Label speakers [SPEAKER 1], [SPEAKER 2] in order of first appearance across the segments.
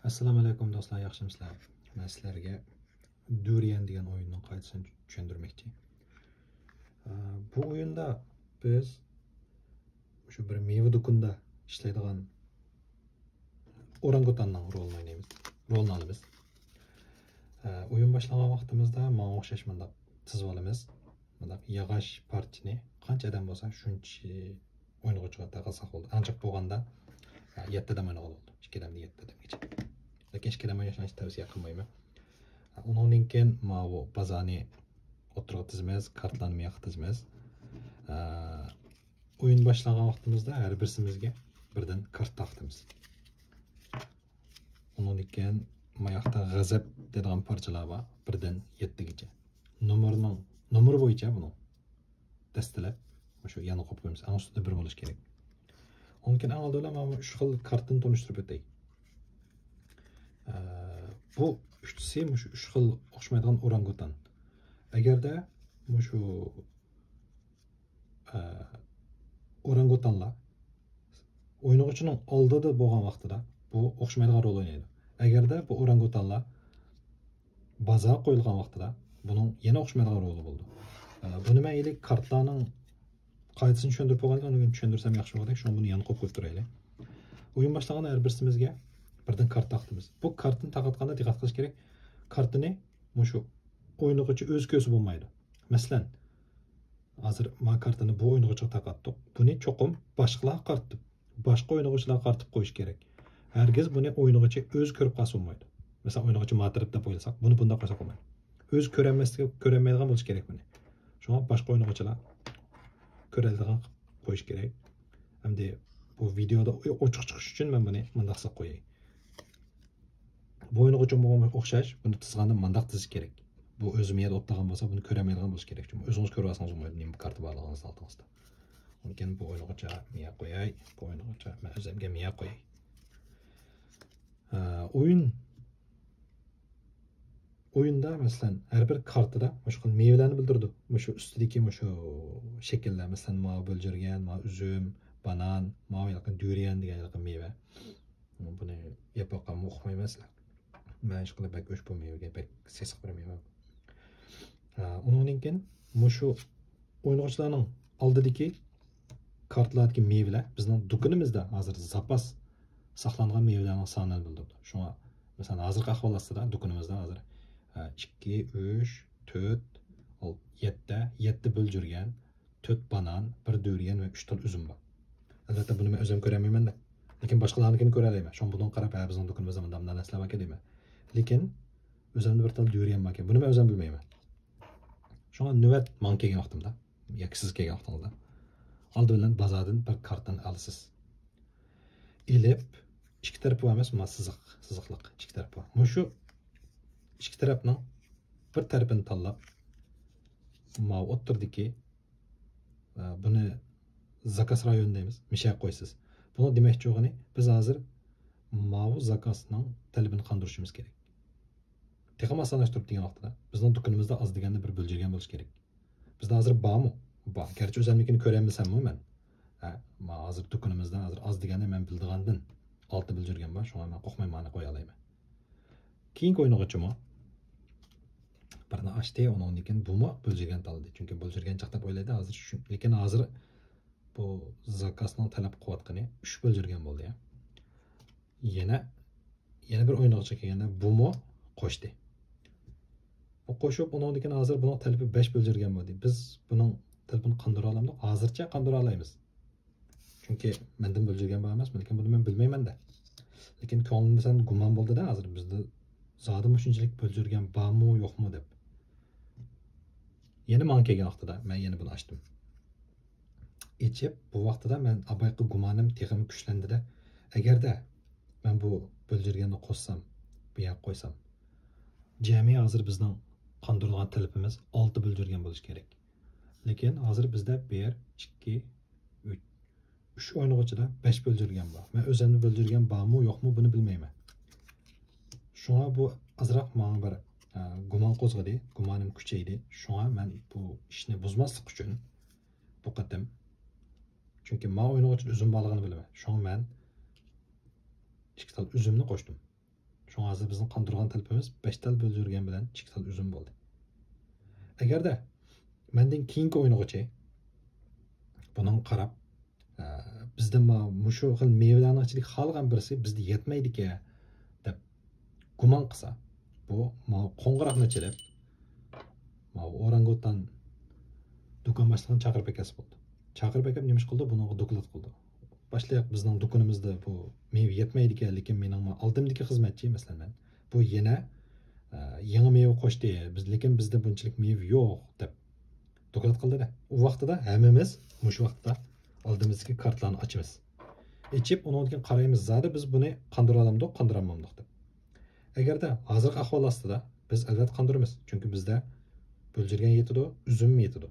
[SPEAKER 1] Assalomu alaykum do'stlar, yaxshimisizlar? Men sizlarga Durian degan o'yinning qoidasini tushuntirmoqchi. Bu o'yinda biz shu bir meva do'konida ishlaydigan orangutanning rolini o'ynaymiz. Rolni olamiz. O'yin boshlagan vaqtimizda menga o'xshash mundaq chizib olamiz. Mundaq yog'och partini qancha odam bo'lsa, shuncha o'yinchiga taqalsa bo'ldi. Ancaq bo'lganda 7 odam o'ynag'ol bo'ldi. 2 odamni 7 odamgacha. Lekin 2 odam o'ynashni tavsiya qilmayman. Undan keyin bu bazani o'tirib tizimiz, kartlarni miyaq tizimiz. O'yin boshlagan vaqtimizda har birsimizga birdan kart taqtimiz. Undan keyin mayaqda g'azab degan parchalar bor, birdan 7 gacha. Nomer bo'yicha buni dastalab shu yana qo'yib qo'yamiz. Ana ustida bir bo'lish kerak. Undan keyin avvalo mana shu xil kartni tanishtirib o'tay. Bu üçtüsü şu üç xil o'xshamaydigan orangutan. Agarda shu orangutanlar o'yinchining oldida bo'lgan vaqtida bu o'xshamaydigan rol o'ynaydi. Agarda bu orangutanlar baza qo'yilgan vaqtida buning yana o'xshamaydigan roli bo'ldi. Buni men ilk kartlarning qoidasini tushuntirib qo'ygandan keyin tushuntirsam yaxshi bo'ladi. Shuni buni yana qo'yib turaylik. O'yin boshlaganda har birsimizga birden kart taqtimiz. Bu kartını taqatqanda diqqat qilish kerak. Kartını shu o'yinchi o'z ko'zi bo'lmaydi. Masalan, hozir men kartini bu o'yinchiga taqatdik. Buni cho'qim boshqalar qartib, boshqa o'yinchilar qartib qo'yish kerak. Hargiz buni o'yinchi o'z ko'rib qolsa bo'lmaydi. Masalan, o'yinchi matrib deb o'ylasak, buni bunday qo'ysak bo'lmaydi. O'z ko'rolmaydigan bo'lish kerak buni. Shunga boshqa o'yinchilar ko'radigan qo'yish kerak. Hamda bu videoda ochiq chiqish uchun men buni bunday qilib qo'yay. Bu o'yin uchun o'xshash, buni tizganda mandaq tizish kerak. Bu o'zim yerda o'tlagan bo'lsa, buni ko'ramaydigan bo'lish kerak. Chunki o'zingiz ko'rib olsangiz bo'lmaydi, nima karta borligingizni oldingizda. Lekin bu o'yincha miya qo'yay, bu o'yincha men o'zimga miya qo'yay. O'yinda masalan, har bir kartada shu xil mevalarni bildirdi. Shu ustidagi shu shakllar, masalan, ma bo'ljirgan, ma uzum, banan, ma yaqin durian degan meva. Buni yapoqqa o'qimaymaslar. Ben şu kadar bekleş bu meyve, bek ses kıpırmıyor. Onun için şu oyuncuların aldığı kartlardaki meyveler bizden dokunumuzda hazır zapas saklanğan meyvelerin sanını bildirdi. Şuna mesela hazır kahvalasıda dokunumuzda hazır 2, 3, 4, 7 bölcürgen, 4 banan, 1 durian ve 3 ton üzüm var. Elbette bunu ben özüm göremeyim de. Lekin başkalarınkini göreleyim. Şu an bundan qarab bizden dokunumuzda bundan nesle bak edeyim. Lekin o'zimda bir tal durian bor ekan. Buni men o'zim bilmayman. Shunga navbat men kelgan vaqtimda, yoki siz kelgan vaqtingizda oldi bilan bozordan bir kartdan olasiz. Elib ikki tarafı emas, siziqliq ikki tarafı. Shu ikki tarafning bir tarafini tanlab, ma o'tirdiki buni zakaz rayonu deymiz, mishay qo'ysiz. Buni demakchi o'g'ini biz hozir mavu zakasning talabini qondirishimiz kerak. Texam asanlashtirib degan vaqtida bizning do'konimizda az deganda bir bo'ljirgan bo'lish kerak. Bizda hozir bormi? Bor. Garchi o'zimnikini ko'ramasam-mi men? Men hozir do'konimizda hozir az deganda men bildigandan 6 bo'ljirgan bor. Shunga men qo'rqmay ma'ni qo'ya olaman. Keyingi o'yinchiga birini ochdi, undan keyin bumi bo'ljirgan taldi. Chunki bo'ljirgan chaq deb o'ylaydi hozir. Lekin hozir bu zakasning talab qilayotgani 3 bo'ljirgan bo'ldi ya. Yana bir o'yinchi kelganda bumi qo'shdi. O qo'shib undan keyin hozir buning talabi 5 bo'ljirgan bo'ldi. Biz buning talabini qondira olamdik. Hozircha qondira olamiz. Chunki mendan bo'ljirgan bo'l emas, lekin buni men bilmayman-da. Lekin ko'nglimda san gumon bo'ldi-da, hozir bizda zodim shunchalik bo'ljirgan bormi, yo'qmi deb. Yana men kelgan vaqtida men yana buni ochdim. Ichib bu vaqtida men abayqi gumonim texim kuchlandi-da. Agarda men bu bo'ljirganni qo'shsam, bu yoqqa qo'ysam, jami hozir bizning qondirilgan talabimiz 6 bo'ljirgan bo'lish kerak. Lekin hozir bizda 1, 2, 3 o'yinchida 5 bo'ljirgan bor. Men o'zimni bo'ljirgan bormi, yo'qmi buni bilmayman. Shunga bu azroq menga bir gumon qo'zg'adi, gumonim kuchaydi. Shunga men bu ishni buzmaslik uchun bu qatim chunki men o'yinchi uchun o'zim borligini bilaman. Shunga men ikki tal üzümni qo'shdim. Şu hazır bizim qandırgan talpimiz 5 tal bölürgen bilen 2 tal üzüm boldu. Eğerde menden keyinki oynaguchi bunun qarab bizde mushu xil mevlarni ichida xalqan birisi bizda yetmaydi-ki deb gumon qilsa, bu qo'ng'iroqni chilib, orangutan do'kon boshlig'ini chaqirib akasi bo'ldi. Chaqirib akab nima ish qildi? Buni doklad qildi. Başlayak bizning do'konimizda bu meva yetmaydi-ki, lekin mening oldimdagi xizmatchi, masalan, bu yana yangi meva qo'shdi. Lekin bizda bunchalik meva yo'q deb doklad qildi-da. U vaqtida hammamiz mush vaqtda oldimizdagi kartlarni ochamiz. Ichib, undan qaraymiz, zada biz buni qandira olamdik, qandira olmadik deb. Agarda hozirgi ahvol ostida biz albatta qandiramiz, chunki bizda bo'ljirgan yetidi, uzum yetidi.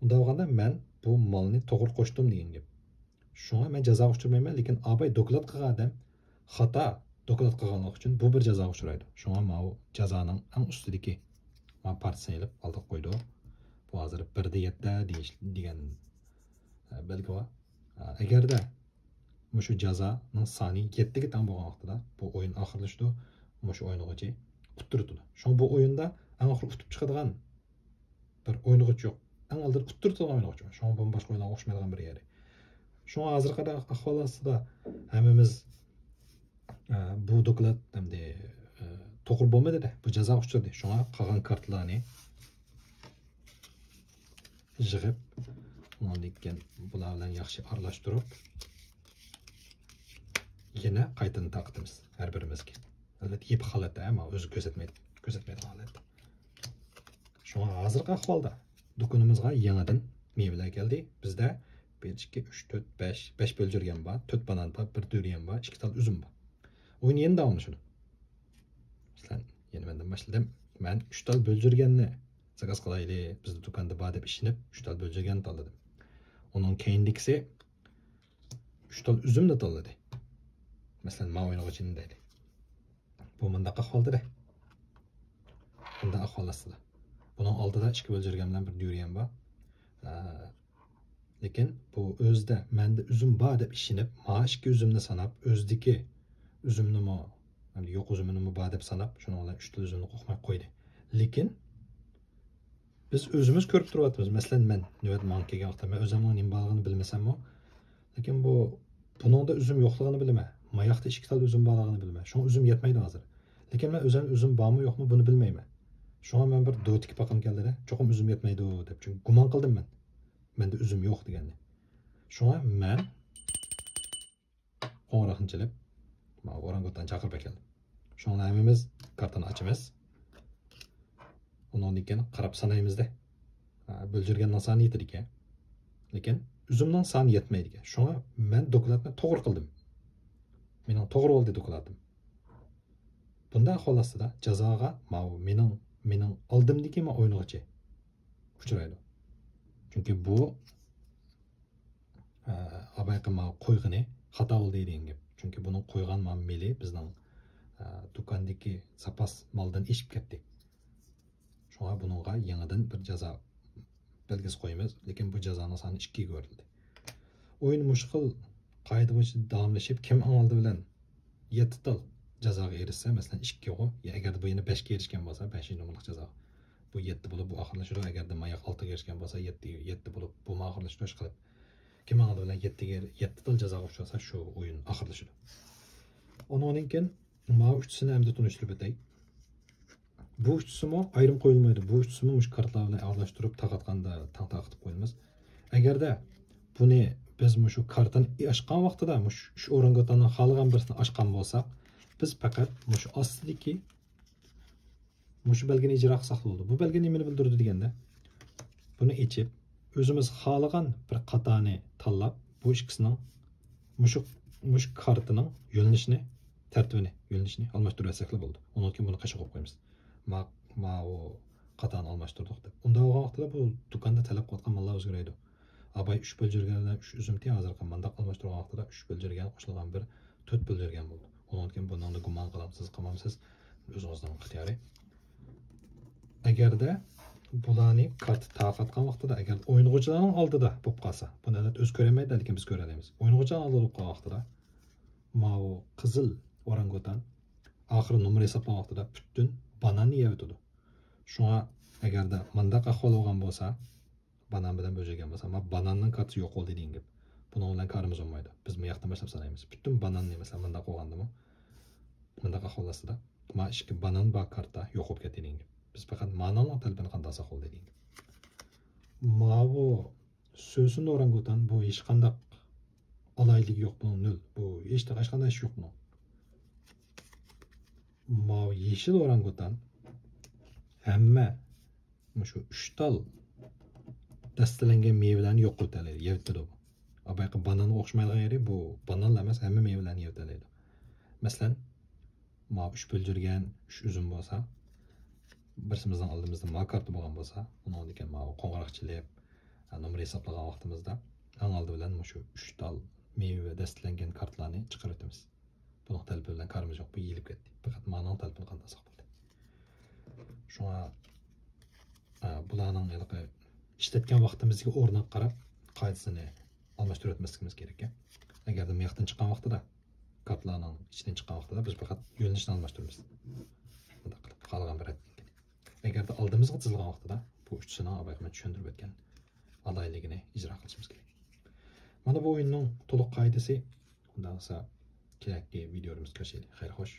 [SPEAKER 1] Unda bo'lganda men bu molni to'g'ri qo'shdim degan gap. Shunga men jazoga uchramayman, lekin abay doklad qilgan odam xato doklad qilganlik uchun bu bir jazoga uchraydi. Shunga men u jazoning eng ustidagi men partiyani olib oldiq qo'ydi. Bu hozir 1/7 degan belgi bor. Agarda mushu jazoning soni 7 ga teng bo'lgan vaqtida bu o'yin oxirlashdi, mushu o'yinchi quttirdi. Shunga bu o'yinda eng oxir utib chiqadigan bir o'yinchi yo'q. Eng oldin quttirdigan o'yinchi. Shunga bu boshqa o'yinlarga o'xshamaydigan bir yeri. Shunga hozirgi ahvol ostida hammamiz bu doklad hamda to'g'ri bo'lmadi-da, bu jazo uchradi. Shunga qolgan kartlarni yig'ib, undan bular bilan yaxshi aralashtirib yana qaytadan taqdimiz har birimizga. Albatta yeb holatda, ammo o'zi ko'rsatmaydi holatda. Shunga hozirgi ahvolda do'konimizga yangidan mevalar keldi. Bizda 1, 2, 3, 4, 5 bölürgen var, 4 banan var, 1 duriyen var, 2 tal üzüm var. Oyun yeni davamlı şunu. Sen yeni benden başladım. Ben 3 tal bölürgenle zakaz kalaylı, bizde dükkanda badep işinip 3 tal bölürgen taladım. Onun kendisi 3 tal üzüm de taladı. Mesela ma oyunu içindeydi. Bu manda ahvaldı da. Bunda ahvalasıdı. Bunun altıda 2 bölürgenle 1 duriyen var. Lekin bu özde mende üzüm var deb işinip, maaşki üzümni sanap, özdeki üzümni yo'q üzümni var deb sanap, şunu olan 3 tal üzümni qo'ymay qo'ydi. Lekin biz özümüz ko'rib turyapmiz. Masalan, men navbat man kelgan vaqtda men o'zimning nima borligini bilmasam-mu, lekin buningda üzüm yo'qligini bilaman. Mayaqda 2 tal üzüm borligini bilaman. Shunga üzüm yetmaydi hozir. Lekin men o'zim üzüm bormi yo'qmi buni bilmayman. Shunga men bir do'tik paqim keldi-da, cho'qim üzüm yetmaydi deb. Chunki gumon qildim men. Mende üzüm yo'q deganda. Shunga men qo'ng'iroqni chalib, orangutan chaqirib keldim. Shunga hammamiz kartani ochamiz. Undan keyin qarab sanaymiz-da. Bo'ljirganning soni yetadi ekan. Lekin üzümning soni yetmaydi ekan. Shunga men dokladni to'g'ri qildim. Mening to'g'ri bo'ldi dokladim. Bunda ahvol ostida jazoga mening oldimdagi o'yinchi uchraydi. Çünkü bu abayqima qo'yg'ini xato bo'ldi degan gap. Chunki buni qo'ygan meli bizning do'kondagi zapas moldan eshib ketdi. Shunga buningga yangidan bir jazo belgisi qo'yamiz, lekin bu jazoning soni 2 ga ko'rildi. O'yin mushkil qoida bo'yicha davomlashib, kim oldi bilan 7 tal jazoga erishsa, masalan 2 ga, agar bu yana 5 ga erishgan bo'lsa, 5-numurlik jazo. Bu 7 bo'lib bu oxirlashadi. Agarda mayoq 6 ga erishgan bo'lsa, 7 bo'lib bu oxirlashadi qilib. Kim oldi bilan 7 tal jazoga uchrasa, shu o'yin oxirlashadi. Undan keyin ma 3sini hamda tunishtirib o'tay. Bu 3simi ayrim qo'yilmaydi. Bu 3simi mush kartlar bilan aralashtirib taqatganda taqib qo'yamiz. Agarda buni biz shu kartani ochgan vaqtida shu orangutanning xalqan birisini ochgan bo'lsak, biz faqat shu ostidagi shu belgini ijro qilsak bo'ldi. Bu belgi nimani bildirdi deganda, buni ichib, o'zimiz xohlagan bir qatani tanlab, bu ikkisining shu kartining yo'nalishini, tartibini, yo'nalishini almashtirib olsak bo'ldi. Undan keyin buni qashib qo'yib qo'yamiz. Ma o qatani almashtirdik deb. Unda o vaqtda bu do'konda talab qilgan mallar o'zgaraydi. Abay 3 bölürgendan 3 üzümti hozir qilmanda almashtirgan vaqtida 3 bölürgen qo'shilgan bir 4 bölürgen bo'ldi. Undan keyin bundan da gumon qilamsiz, qilmamsiz, o'zingizning ixtiyori. Agarda bularni kart taqatgan vaqtida, agar o'yinchilarning oldida bo'lib qolsa, buni o'z ko'ramaydi, lekin biz ko'ramiz. O'yinchilar oldida bo'lib qolgan vaqtida, qizil orangutan oxiri numar hisoblagan vaqtida butun bananni yeb o'tadi. Shunga agarda mundaq ahvol bo'lgan bo'lsa, banan bilan bo'zilgan bo'lsa, ama bananning kartasi yo'q bo'ldi degan gap. Buning bilan karimiz olmaydi. Biz bu yoqdan boshlab sanaymiz. Butun bananni mesela mundaq bo'lgandimi? Mundaq ahvol ostida, ma ikki banan bor karta yo'q bo'lib ketdi degan gap. Biz faqat ma'noning talabini qanday saqol degan gap. Ma bu so'zini orangutan bu hech qanday alaylik yo'q bunun nol. Bu hech qanday ish yo'q bunun. Ma yeşil orangutan hamma shu 3 tal dastalangan meyvelarni yo'q qiladi, yeydi. Abayqa banan o'xshamaydigan yeri bu bananlar emas, hamma meyvelarni yeydi. Masalan, ma 3 bo'ljirgan 3 uzum bo'lsa, birsimizdan oldimizda ma karta bo'lgan bo'lsa, uni ekan ma qo'ng'iroqchilik nomer hisoblagan vaqtimizda eng oldi bilan shu 3 tal meyve dastalangan kartlarni chiqarib o'tamiz. Buning talabi bilan karimiz yo'q, bu yeyilib ketdi. Faqat ma'noning talabini qanday saqlaydi. Shunga bularning ishlatgan vaqtimizga o'rniga qarab qoidasini almashtirib o'tmasligimiz kerak. Agarda miyaqdan chiqqan vaqtida, kartlarning ichidan chiqqan vaqtida biz faqat yo'nalishni almashtiramiz. Bunda qilib qolgan bir etkin. Agarda oldimizga chizilgan vaqtida bu uchsini abayman tushuntirib o'tgan alayligini ijro qilishimiz kerak. Mana bu o'yinning to'liq qoidasi. Undan kerakli videolarimiz ko'rishaylik. Xayr xo'sh.